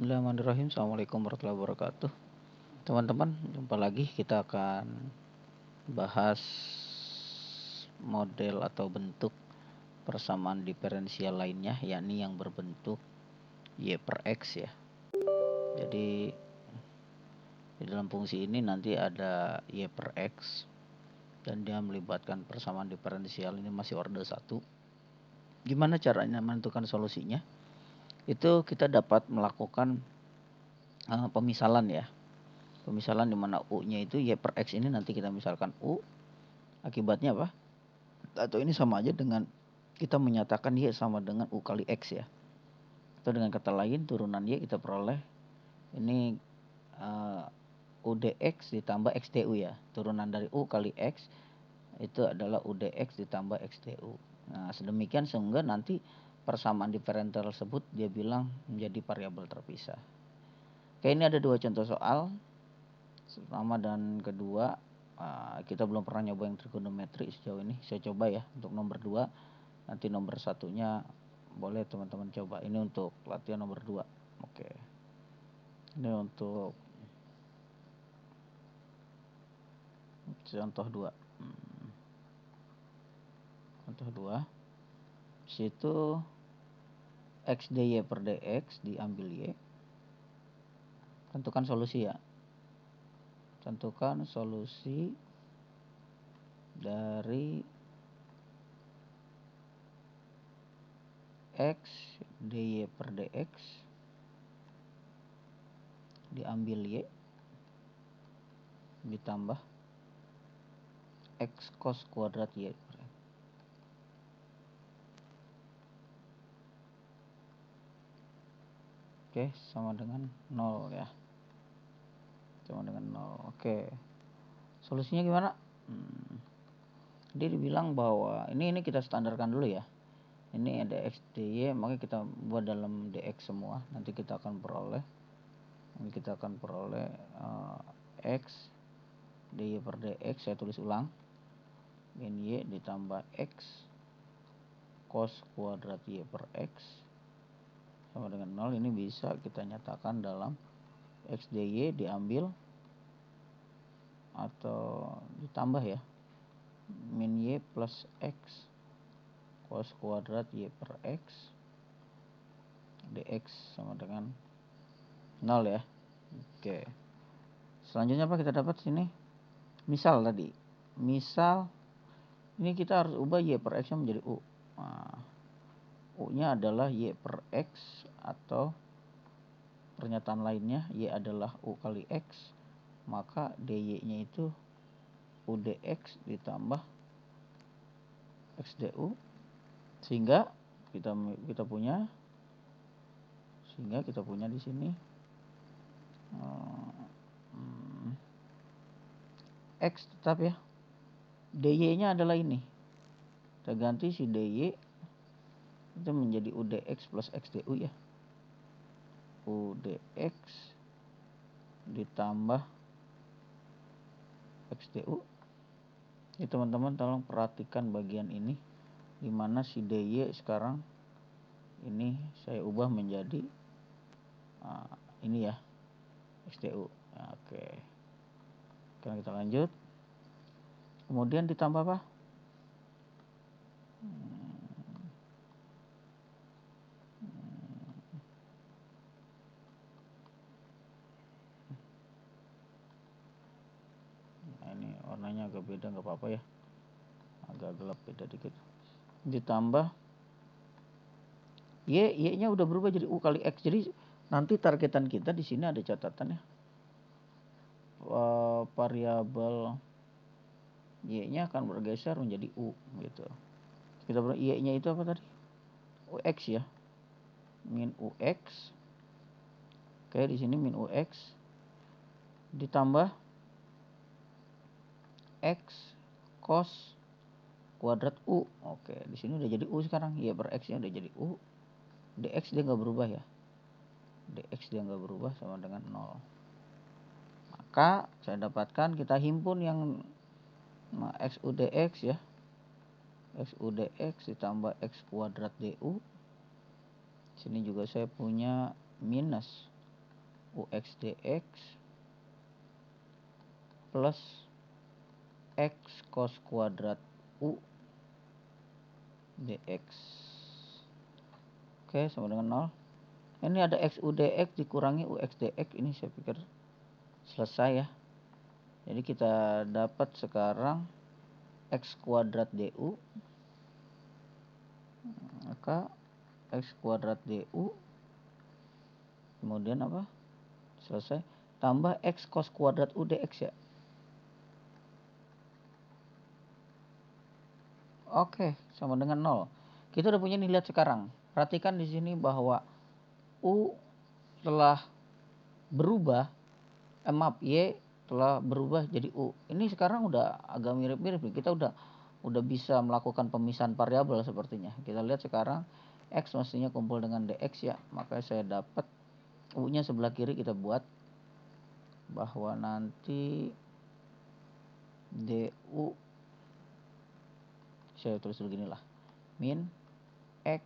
Bismillahirrahmanirrahim. Assalamualaikum warahmatullahi wabarakatuh. Teman-teman, jumpa lagi. Kita akan bahas model atau bentuk persamaan diferensial lainnya, yakni yang berbentuk y per x ya. Jadi di dalam fungsi ini nanti ada y per x dan dia melibatkan persamaan diferensial, ini masih order 1. Gimana caranya menentukan solusinya? Itu kita dapat melakukan pemisalan ya. Pemisalan di mana u-nya itu y per x ini nanti kita misalkan u, akibatnya apa? Atau ini sama aja dengan kita menyatakan y sama dengan u kali x ya. Atau dengan kata lain turunan y kita peroleh ini u dx ditambah x du ya. Turunan dari u kali x itu adalah u dx ditambah x du. Nah, sedemikian sehingga nanti persamaan diferensial tersebut dia bilang menjadi variabel terpisah. Oke, ini ada 2 contoh soal. Pertama dan kedua, kita belum pernah nyoba yang trigonometri sejauh ini. Saya coba ya untuk nomor 2. Nanti nomor 1-nya boleh teman-teman coba. Ini untuk latihan nomor 2. Oke. Ini untuk contoh 2. Contoh 2. Situ x dy per dx diambil y. Tentukan solusi ya. Tentukan solusi dari x dy per dx diambil y ditambah x cos kuadrat y per x. Oke, sama dengan 0 ya. Sama dengan 0. Oke. Solusinya gimana? Dia dibilang bahwa ini kita standarkan dulu ya. Ini ada x dy, maka kita buat dalam dx semua. Nanti kita akan peroleh x dy per dx, saya tulis ulang. Min y ditambah x cos kuadrat y per x sama dengan 0. Ini bisa kita nyatakan dalam x dy diambil atau ditambah ya, min y plus x cos kuadrat y per x dx sama dengan 0 ya. Oke. Selanjutnya apa kita dapat sini? Misal tadi. Misal ini kita harus ubah y per x menjadi u. Nah, u-nya adalah y per x atau pernyataan lainnya y adalah u kali x, maka dy-nya itu u dx ditambah x du, sehingga kita punya di sini x tetap ya. dy-nya adalah ini. Kita ganti si dy itu menjadi u dx plus x du ya. U dx ditambah x du. Ini teman-teman tolong perhatikan bagian ini, dimana si dy sekarang ini saya ubah menjadi ini ya, x du. Oke. Sekarang kita lanjut. Kemudian ditambah apa? Nah, ini warnanya agak beda, nggak apa-apa ya. Agak gelap beda dikit. Ditambah y-nya udah berubah jadi u kali x. Jadi nanti targetan kita di sini ada catatannya. Variabel y-nya akan bergeser menjadi u gitu. Kita y-nya itu apa tadi? Ux ya. Min ux. Oke, di sini min ux ditambah x cos kuadrat u. Oke, di sini udah jadi u sekarang. Y per x-nya udah jadi u. Dx dia nggak berubah ya. Dx dia nggak berubah sama dengan 0. Maka saya dapatkan, kita himpun yang x u dx ya. X u dx ditambah x kuadrat du. Sini juga saya punya minus ux dx plus x cos kuadrat u dx. Oke, sama dengan 0. Ini ada x u dx dikurangi ux dx, ini saya pikir selesai ya. Jadi kita dapat sekarang x kuadrat du, maka x kuadrat du kemudian apa? Selesai. Tambah x cos kuadrat u dx ya. Oke, sama dengan 0. Kita udah punya nih, lihat sekarang. Perhatikan di sini bahwa u telah berubah, y telah berubah jadi u. Ini sekarang udah agak mirip-mirip nih. Kita udah bisa melakukan pemisahan variabel sepertinya. Kita lihat sekarang x mestinya kumpul dengan dx ya. Maka saya dapat u-nya sebelah kiri, kita buat bahwa nanti du, saya tulis dulu gini lah, min x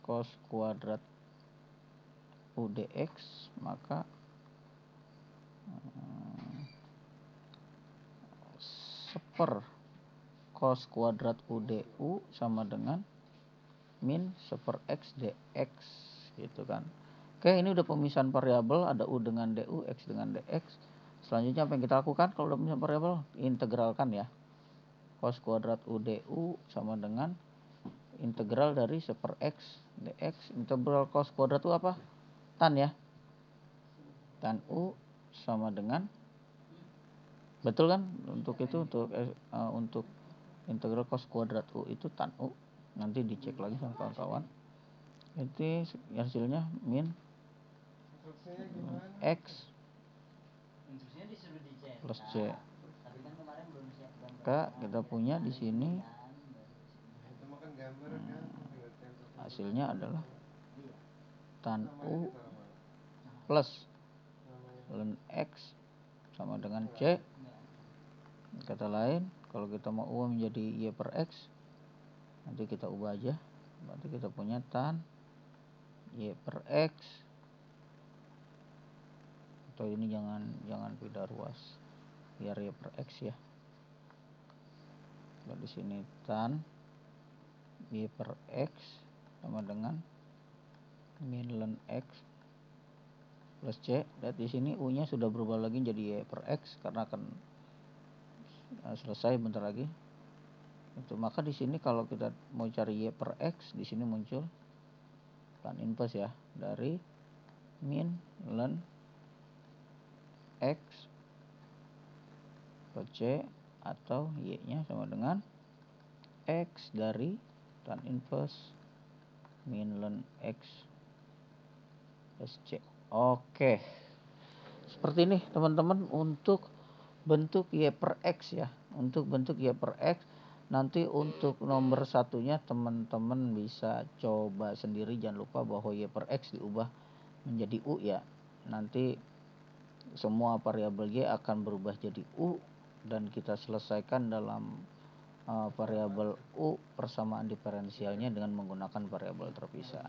cos kuadrat u dx, maka seper cos kuadrat u du sama dengan min seper x dx gitu kan. Oke, ini udah pemisahan variabel, ada u dengan du, x dengan dx. Selanjutnya apa yang kita lakukan kalau udah pemisahan variabel? Integralkan ya. Cos kuadrat u du sama dengan integral dari seper x dx. Integral cos kuadrat u apa? Tan ya. Tan u sama dengan, betul kan? Untuk itu untuk integral cos kuadrat u itu tan u. Nanti dicek lagi sama kawan-kawan. Itu hasilnya min x plus c. Maka kita punya di sini hasilnya adalah tan u plus ln x sama dengan c. Kata lain, kalau kita mau ubah menjadi y per x, nanti kita ubah aja. Berarti kita punya tan y per x, atau ini jangan pindah ruas, biar y per x ya. Kalau di sini tan y per x sama dengan min ln x plus c. Dan di sini u-nya sudah berubah lagi jadi y per x karena akan selesai bentar lagi. Itu maka di sini kalau kita mau cari y per x, di sini muncul tan inverse ya dari min ln x plus c, atau y-nya sama dengan x dari tan inverse min ln x plus c. Oke. Seperti ini teman-teman untuk bentuk y per x ya. Untuk bentuk y per x, nanti untuk nomor satunya teman-teman bisa coba sendiri. Jangan lupa bahwa y per x diubah menjadi u ya. Nanti semua variabel y akan berubah jadi u, dan kita selesaikan dalam variabel u persamaan diferensialnya dengan menggunakan variabel terpisah.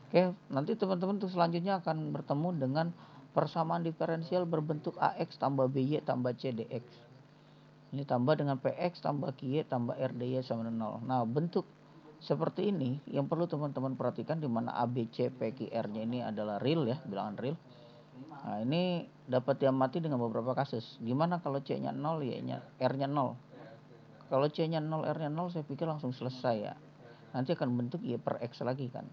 Oke, nanti teman-teman untuk selanjutnya akan bertemu dengan persamaan diferensial berbentuk ax tambah by tambah c dx. Ini tambah dengan px tambah qy tambah r dy sama dengan 0. Nah, bentuk seperti ini yang perlu teman-teman perhatikan, di mana a, b, c, p, q, r-nya ini adalah real ya, bilangan real. Nah, ini dapat diamati dengan beberapa kasus. Gimana kalau c-nya 0, y-nya, r-nya 0? Kalau c-nya 0, r-nya 0, saya pikir langsung selesai ya. Nanti akan bentuk y per x lagi kan.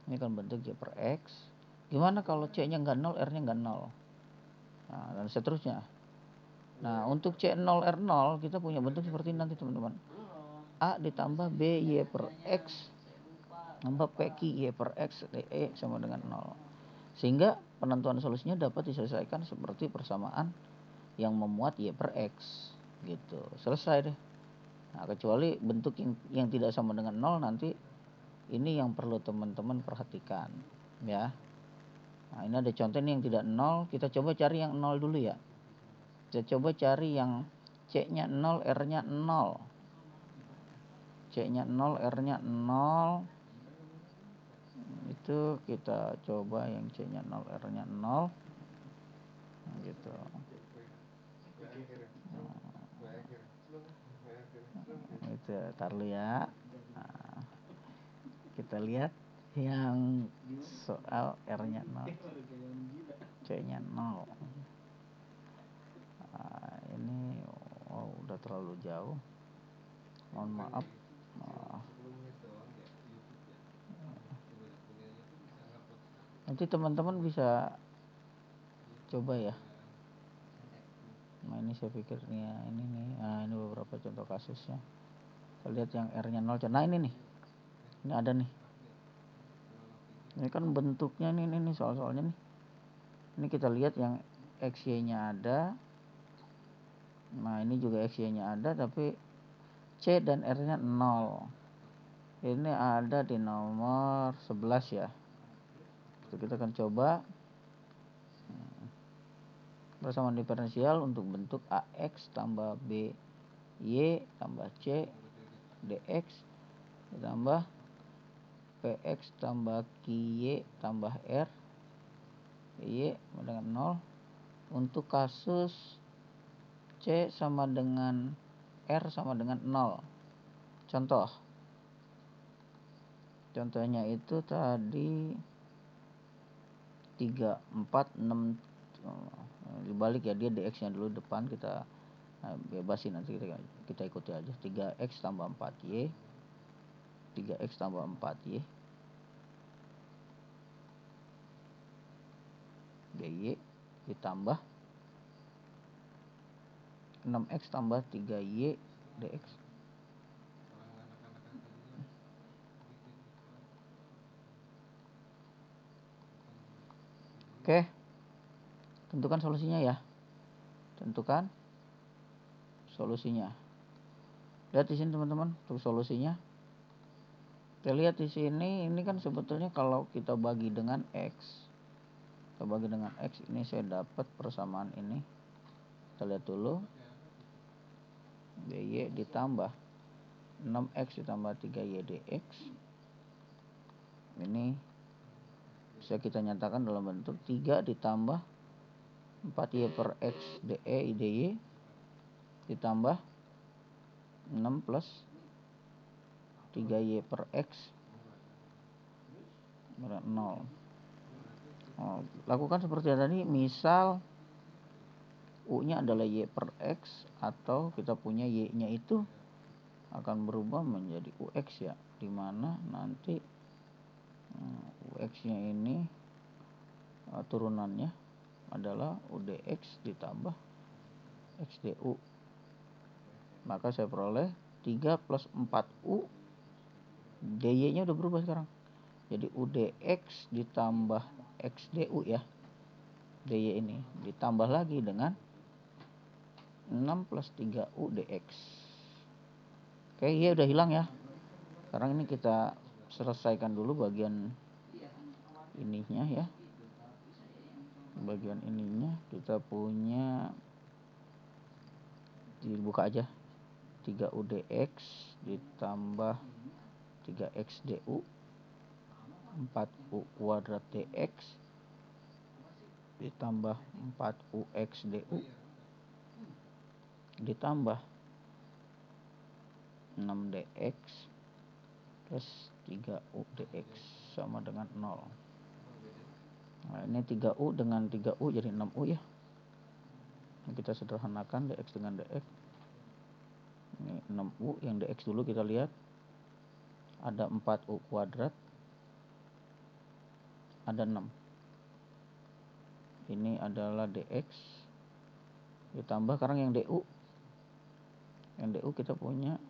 Ini akan bentuk y per x. Gimana kalau c-nya nggak 0, r-nya nggak 0? Nah, dan seterusnya. Nah, untuk c0, r0 kita punya bentuk seperti ini nanti teman-teman. A ditambah b y per x tambah p q y per x de sama dengan 0. Sehingga penentuan solusinya dapat diselesaikan seperti persamaan yang memuat y per x gitu. Selesai deh. Nah, kecuali bentuk yang tidak sama dengan 0, nanti ini yang perlu teman-teman perhatikan ya. Nah, ini ada contoh nih yang tidak 0. Kita coba cari yang 0 dulu ya. Kita coba cari yang c-nya 0, r-nya 0. C-nya 0, r-nya 0. itu kita coba yang C nya 0, R nya 0 gitu. Itu tar lu ya. Nah, kita lihat yang soal R nya 0, C nya 0. Nah, ini udah terlalu jauh, mohon maaf. Nanti teman-teman bisa coba ya. Nah, ini saya pikir nih ya, ini nih. Nah, ini beberapa contoh kasusnya. Kita lihat yang R nya 0. Nah, ini nih. Ini ada nih. Ini kan bentuknya nih soal-soalnya nih. Ini kita lihat yang XY-nya ada. Nah, ini juga XY-nya ada, tapi C dan R-nya 0. Ini ada di nomor 11 ya. Kita akan coba persamaan diferensial untuk bentuk AX tambah BY tambah C DX ditambah PX tambah QY tambah R Y dengan 0 untuk kasus C sama dengan R sama dengan 0. Contohnya itu tadi 3, 4, 6 dibalik ya, dia DX nya dulu depan, kita bebasin, nanti kita ikuti aja. 3X tambah 4Y 3X tambah 4Y DY ditambah 6X tambah 3Y DX. Oke, tentukan solusinya ya. Tentukan solusinya. Lihat di sini teman-teman, untuk solusinya. Kita lihat di sini, ini kan sebetulnya kalau kita bagi dengan X. Kita bagi dengan X, ini saya dapat persamaan ini. Kita lihat dulu. DY ditambah 6X ditambah 3Y DX. Ini bisa kita nyatakan dalam bentuk 3 ditambah 4Y per X DE DY ditambah 6 plus 3Y per X ber 0. Lakukan seperti tadi, misal U nya adalah Y per X, atau kita punya Y nya itu akan berubah menjadi UX ya, dimana nanti UX nya ini turunannya adalah UDX ditambah XDU. Maka saya peroleh 3 plus 4U, DY nya udah berubah sekarang jadi UDX ditambah XDU ya. DY ini ditambah lagi dengan 6 plus 3U DX. Oke, Y udah hilang ya. Sekarang ini kita selesaikan dulu bagian ininya ya. Bagian ininya kita punya, dibuka aja, 3UDX ditambah 3XDU 4U kuadrat DX ditambah 4UXDU ditambah 6DX plus 3UDX sama dengan 0. Nah, ini 3U dengan 3U jadi 6U ya. Ini kita sederhanakan DX dengan DX. Ini 6U, yang DX dulu kita lihat. Ada 4U kuadrat. Ada 6. Ini adalah DX. Ditambah sekarang yang DU. Yang DU kita punya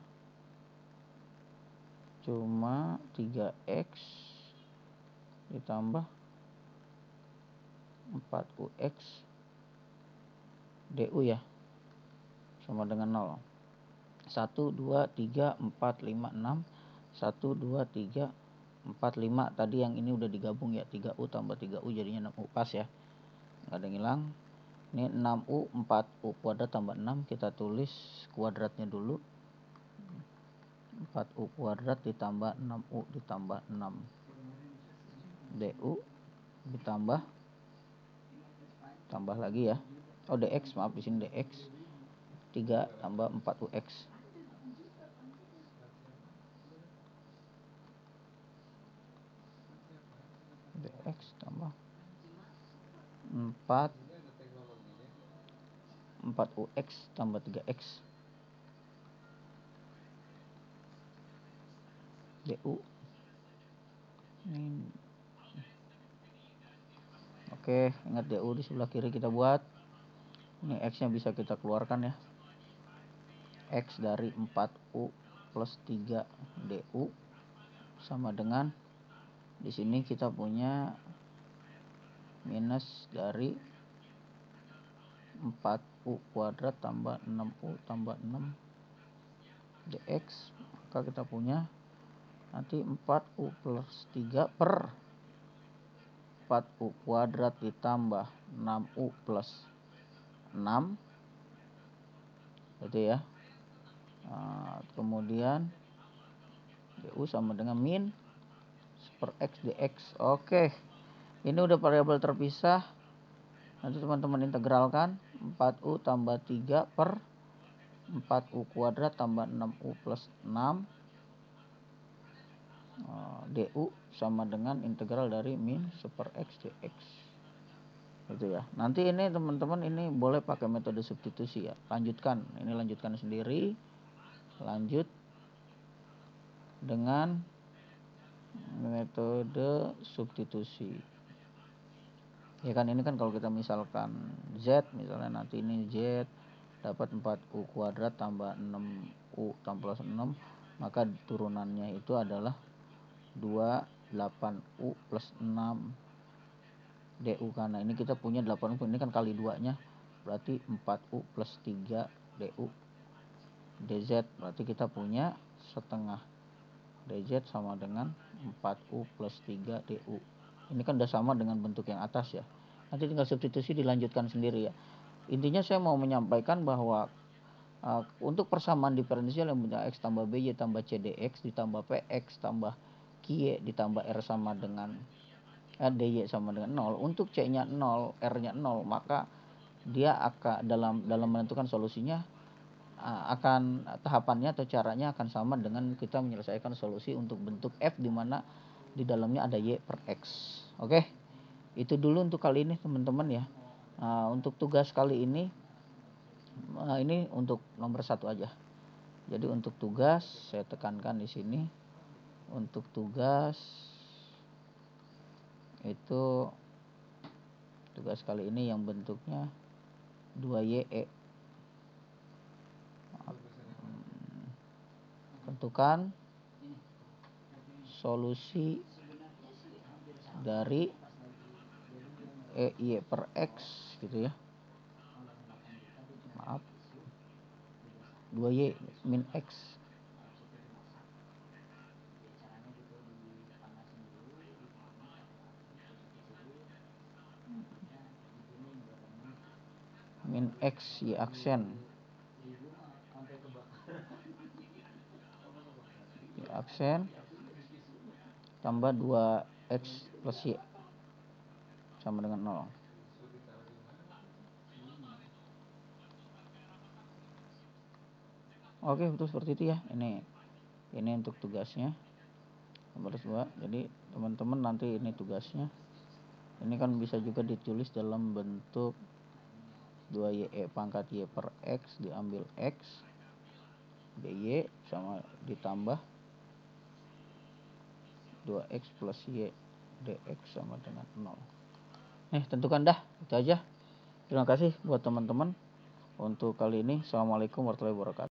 cuma 3X ditambah 4UX DU ya, sama dengan 0. 1, 2, 3, 4, 5, 6. 1, 2, 3, 4, 5. Tadi yang ini udah digabung ya, 3U tambah 3U jadinya 6U, pas ya, nggak ada yang hilang. Ini 6U, 4U kuadrat tambah 6, kita tulis kuadratnya dulu. 4U kuadrat ditambah 6U ditambah 6. du ditambah lagi ya. Oh, dx, maaf, di sini dx 3 tambah 4ux. dx tambah 4ux tambah 3x du. Ini. Oke, ingat du di sebelah kiri kita buat. Ini x nya bisa kita keluarkan ya. X dari 4u plus 3 du sama dengan, di sini kita punya minus dari 4u kuadrat tambah 6u tambah 6 dx. Maka kita punya nanti 4u plus 3 per 4u kuadrat ditambah 6u plus 6 gitu ya. Kemudian du sama dengan min per x dx. Oke, ini udah variabel terpisah. Nanti teman-teman integralkan 4u tambah 3 per 4u kuadrat tambah 6u plus 6 du sama dengan integral dari min per x dx gitu ya. Nanti ini teman-teman ini boleh pakai metode substitusi ya. Lanjutkan sendiri. Lanjut dengan metode substitusi. Ya kan, ini kan kalau kita misalkan z, misalnya nanti ini z dapat 4u kuadrat tambah 6u tambah 6, maka turunannya itu adalah 28u plus 6 du, karena ini kita punya 8u, ini kan kali 2 nya berarti 4u plus 3 du dz, berarti kita punya setengah dz sama dengan 4u plus 3 du. Ini kan udah sama dengan bentuk yang atas ya. Nanti tinggal substitusi, dilanjutkan sendiri ya. Intinya saya mau menyampaikan bahwa untuk persamaan diferensial yang punya x tambah by tambah c dx ditambah px tambah ky ditambah r sama dengan dy sama dengan 0, untuk c-nya 0, r-nya 0, maka dia akan dalam menentukan solusinya akan tahapannya atau caranya akan sama dengan kita menyelesaikan solusi untuk bentuk f di mana di dalamnya ada y per x. Oke, itu dulu untuk kali ini teman-teman ya. Untuk tugas kali ini untuk nomor 1 aja. Jadi untuk tugas saya tekankan di sini, untuk tugas itu tugas kali ini yang bentuknya 2ye. Tentukan solusi dari y per x gitu ya. Maaf, 2y min x. Min x y aksen. Y aksen tambah 2x plus y sama dengan 0. Oke, betul seperti itu ya. Ini untuk tugasnya nomor 2. Jadi teman-teman nanti ini tugasnya. Ini kan bisa juga ditulis dalam bentuk 2ye pangkat y per x diambil x dy sama ditambah 2x plus y dx sama dengan 0. Tentukan dah, itu aja. Terima kasih buat teman-teman untuk kali ini. Assalamualaikum warahmatullahi wabarakatuh.